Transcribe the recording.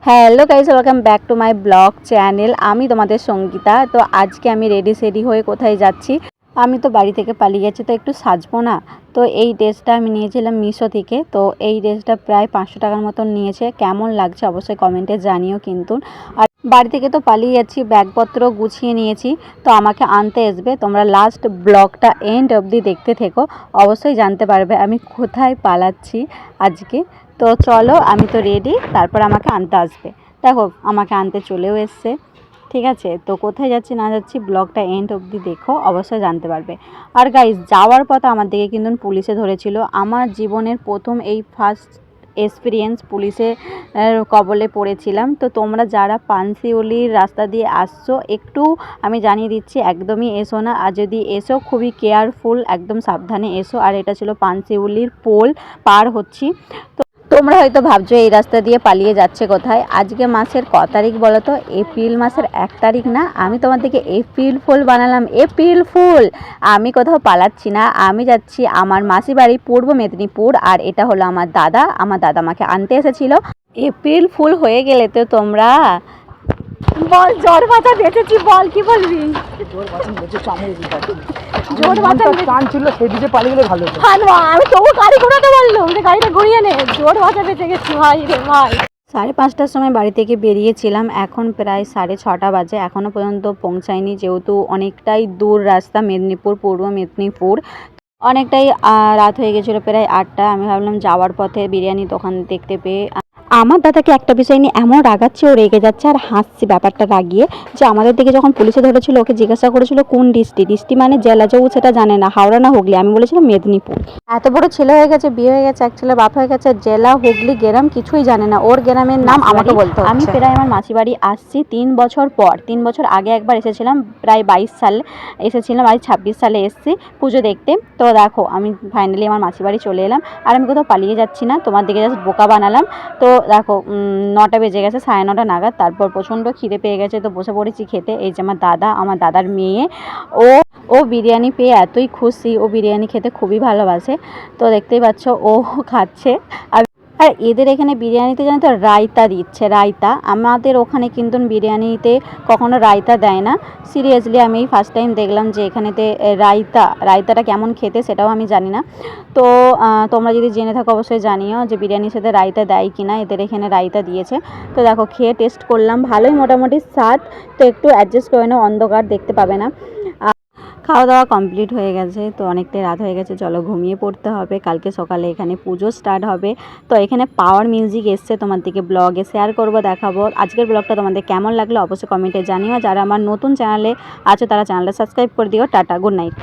Hello guys, welcome back to my blog channel. আমি তোমাদের সঙ্গীতা। তো আজকে আমি রেডি সেডি হয়ে কোথায় যাচ্ছি? আমি তো বাড়ি থেকে পালিয়ে গেছি, তো একটু সাজবো না। তো এই ড্রেসটা আমি নিয়েছিলাম মিশো থেকে। তো এই ড্রেসটা প্রায় 500 টাকার মতন নিয়েছে। কেমন লাগছে অবশ্যই কমেন্টে জানিও কিন্তু। আর বাড়ি থেকে তো পালিয়ে যাচ্ছি, ব্যাগপত্র গুছিয়ে নিয়েছি। তো আমাকে আনতে আসবে। তোমরা লাস্ট ব্লগটা এন্ড অবধি দেখতে থেকো, অবশ্যই জানতে পারবে আমি কোথায় পালাচ্ছি আজকে। তো চলো, আমি তো রেডি, তারপর আমাকে আনতে আসবে। দেখো আমাকে আনতে চলেও এসছে। ঠিক আছে, তো কোথায় যাচ্ছি না যাচ্ছি ব্লগটা এন্ড অবধি দেখো, অবশ্যই জানতে পারবে। আর গাইস, যাওয়ার পথে আমার দিকে কিন্তু পুলিশে ধরেছিল। আমার জীবনের প্রথম এই ফার্স্ট এক্সপিরিয়েন্স পুলিশের কবলে পড়েছিলাম। তো তোমরা যারা পানশিউলির রাস্তা দিয়ে আসছো, একটু আমি জানিয়ে দিচ্ছি, একদমই এসো না। আর যদি এসো, খুবই কেয়ারফুল, একদম সাবধানে এসো। আর এটা ছিল পানশিউলির পোল পার হচ্ছি। তোমরা হয়তো ভাবছো এই রাস্তা দিয়ে পালিয়ে যাচ্ছে কোথায়। আজকে মাসের ক তারিখ বলো তো? এপ্রিল মাসের 1 তারিখ না? আমি তোমাদেরকে এপ্রিল ফুল বানালাম, এপ্রিল ফুল। আমি কোথাও পালাচ্ছি না, আমি যাচ্ছি আমার মাসি বাড়ি পূর্ব মেদিনীপুর। আর এটা হলো আমার দাদা আমাকে আনতে এসেছিল। এপ্রিল ফুল হয়ে গেলে তো তোমরা বল, জ্বর বাতা বেঁচেছি, বল কি বলবি? আমি তবু গাড়ি ঘোরাতে পারলাম, যে গাড়িটা ঘুরিয়ে নে, জোর বাতা বেঁচে গেছি ভাই রে ভাই। 5:30টার সময় বাড়ি থেকে বেরিয়েছিলাম, এখন প্রায় 6:30 বাজে, এখনও পর্যন্ত পৌঁছায়নি। যেহেতু অনেকটাই দূর রাস্তা, মেদিনীপুর পূর্ব মেদিনীপুর, অনেকটাই রাত হয়ে গেছিলো, প্রায় 8টা। আমি ভাবলাম যাওয়ার পথে বিরিয়ানি দোকান দেখতে পেয়ে আমার দাদাকে একটা বিষয় নিয়ে এমন রাগাচ্ছে, ও রেগে যাচ্ছে আর হাসছে ব্যাপারটা রাগিয়ে, যে আমাদের দিকে যখন পুলিশে ধরেছিল ওকে জিজ্ঞাসা করেছিল কোন ডিস্ট্রিক্ট মানে জেলা, যে ও সেটা জানে না, হাওড়া না হুগলি। আমি বলেছিলাম মেদিনীপুর। এত বড় ছেলে হয়ে গেছে, বিয়ে হয়ে গেছে, এক ছেলের বাপ হয়ে গেছে, জেলা হুগলি গ্রাম কিছুই জানে না, ওর গ্রামের নাম আমাকে বলতে হচ্ছে। আমি প্রায় আমার মাসি বাড়ি আসছি 3 বছর পর। 3 বছর আগে একবার এসেছিলাম, প্রায় 22 সালে এসেছিলাম, আজ 26 সালে এসেছি পুজো দেখতে। তো দেখো আমি ফাইনালি আমার মাসি বাড়ি চলে এলাম। আর আমি কোথাও পালিয়ে যাচ্ছি না, তোমার দিকে জাস্ট বোকা বানালাম। তো দেখো 9টা বেজে গেছে, 9:30 নাগাদ। তারপর প্রচণ্ড খিদে পেয়ে গেছে, তো বসে পড়েছি খেতে। এই যে আমার দাদার মেয়ে, ও ও বিরিয়ানি পেয়ে এতই খুশি, ও বিরিয়ানি খেতে খুবই ভালোবাসে। তো দেখতেই পাচ্ছ ও খাচ্ছে। আর এদের এখানে বিরিয়ানিতে জানো তো রায়তা দিচ্ছে, রায়তা। আমাদের ওখানে কিন্তু বিরিয়ানিতে কখনো রায়তা দেয় না। সিরিয়াসলি আমি এই ফার্স্ট টাইম দেখলাম যে এখানেতে রায়তাটা কেমন খেতে, সেটাও আমি জানি না। তো তোমরা যদি জেনে থাকো অবশ্যই জানিও যে বিরিয়ানির সাথে রায়তা দেয় কি না। এদের এখানে রায়তা দিয়েছে। তো দেখো খেয়ে টেস্ট করলাম, ভালোই মোটামুটি স্বাদ। তো একটু অ্যাডজাস্ট করে নাও, অন্ধকার দেখতে পাবে না। খাওয়া দাওয়া কমপ্লিট হয়ে গেছে, তো অনেকটাই রাত হয়ে গেছে, চলো ঘুমিয়ে পড়তে হবে। কালকে সকালে এখানে পুজো স্টার্ট হবে। তো এখানে পাওয়ার মিউজিক এসছে, তোমার দিকে ব্লগে শেয়ার করব, দেখাবো। আজকের ব্লগটা তোমাদের কেমন লাগলো অবশ্যই কমেন্টে জানিও। যারা আমার নতুন চ্যানেলে আছে তারা চ্যানেলটা সাবস্ক্রাইব করে দিও। Tata, good night.